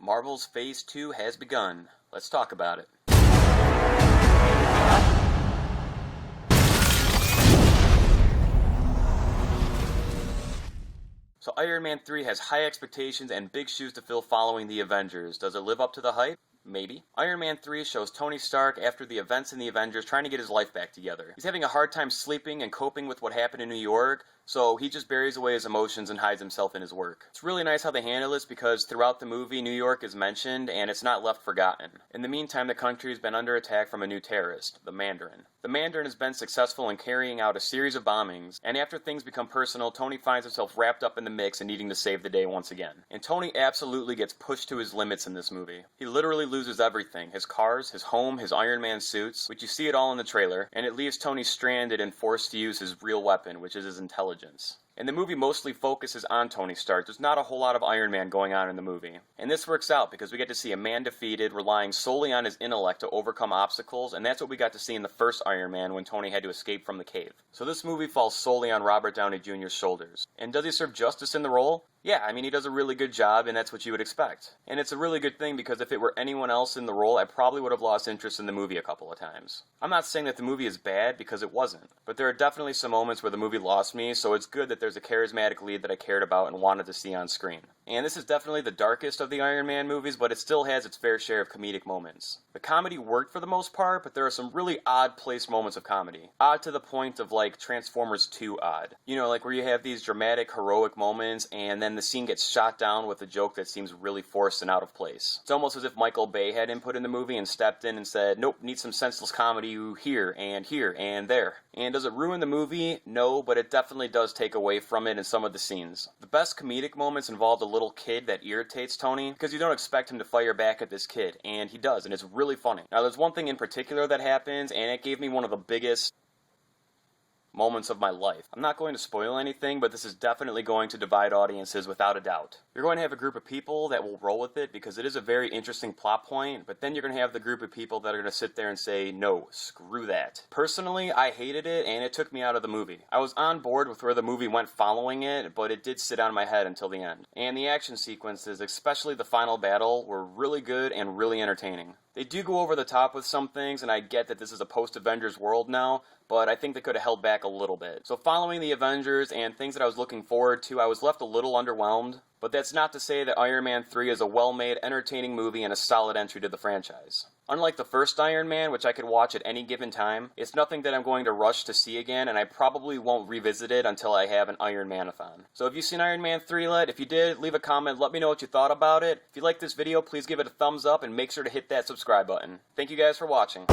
Marvel's Phase 2 has begun. Let's talk about it. So Iron Man 3 has high expectations and big shoes to fill following the Avengers. Does it live up to the hype? Maybe. Iron Man 3 shows Tony Stark after the events in the Avengers trying to get his life back together. He's having a hard time sleeping and coping with what happened in New York, so he just buries away his emotions and hides himself in his work. It's really nice how they handle this because throughout the movie, New York is mentioned and it's not left forgotten. In the meantime, the country has been under attack from a new terrorist, the Mandarin. The Mandarin has been successful in carrying out a series of bombings, and after things become personal, Tony finds himself wrapped up in the mix and needing to save the day once again. And Tony absolutely gets pushed to his limits in this movie. He literally loses everything. His cars, his home, his Iron Man suits, which you see it all in the trailer, and it leaves Tony stranded and forced to use his real weapon, which is his intelligence. And the movie mostly focuses on Tony Stark. There's not a whole lot of Iron Man going on in the movie. And this works out because we get to see a man defeated, relying solely on his intellect to overcome obstacles, and that's what we got to see in the first Iron Man when Tony had to escape from the cave. So this movie falls solely on Robert Downey Jr.'s shoulders. And does he serve justice in the role? Yeah, I mean, he does a really good job, and that's what you would expect. And it's a really good thing because if it were anyone else in the role, I probably would have lost interest in the movie a couple of times. I'm not saying that the movie is bad, because it wasn't. But there are definitely some moments where the movie lost me, so it's good that there's a charismatic lead that I cared about and wanted to see on screen. And this is definitely the darkest of the Iron Man movies, but it still has its fair share of comedic moments. The comedy worked for the most part, but there are some really odd placed moments of comedy. Odd to the point of like Transformers 2 odd. You know, like where you have these dramatic, heroic moments, and then the scene gets shot down with a joke that seems really forced and out of place. It's almost as if Michael Bay had input in the movie and stepped in and said, nope, need some senseless comedy here and there. And does it ruin the movie? No, but it definitely does take away from it in some of the scenes. The best comedic moments involved a little kid that irritates Tony, because you don't expect him to fire back at this kid, and he does, and it's really funny. Now there's one thing in particular that happens, and it gave me one of the biggest moments of my life. I'm not going to spoil anything, but this is definitely going to divide audiences without a doubt. You're going to have a group of people that will roll with it because it is a very interesting plot point, but then you're going to have the group of people that are going to sit there and say, no, screw that. Personally, I hated it, and it took me out of the movie. I was on board with where the movie went following it, but it did sit on my head until the end. And the action sequences, especially the final battle, were really good and really entertaining. They do go over the top with some things, and I get that this is a post-Avengers world now, but I think they could have held back a little bit. So following the Avengers and things that I was looking forward to, I was left a little underwhelmed, but that's not to say that Iron Man 3 is a well-made, entertaining movie and a solid entry to the franchise. Unlike the first Iron Man, which I could watch at any given time, it's nothing that I'm going to rush to see again, and I probably won't revisit it until I have an Iron Man-a-thon. So have you seen Iron Man 3 yet? If you did, leave a comment, let me know what you thought about it. If you liked this video, please give it a thumbs up and make sure to hit that subscribe button. Thank you guys for watching.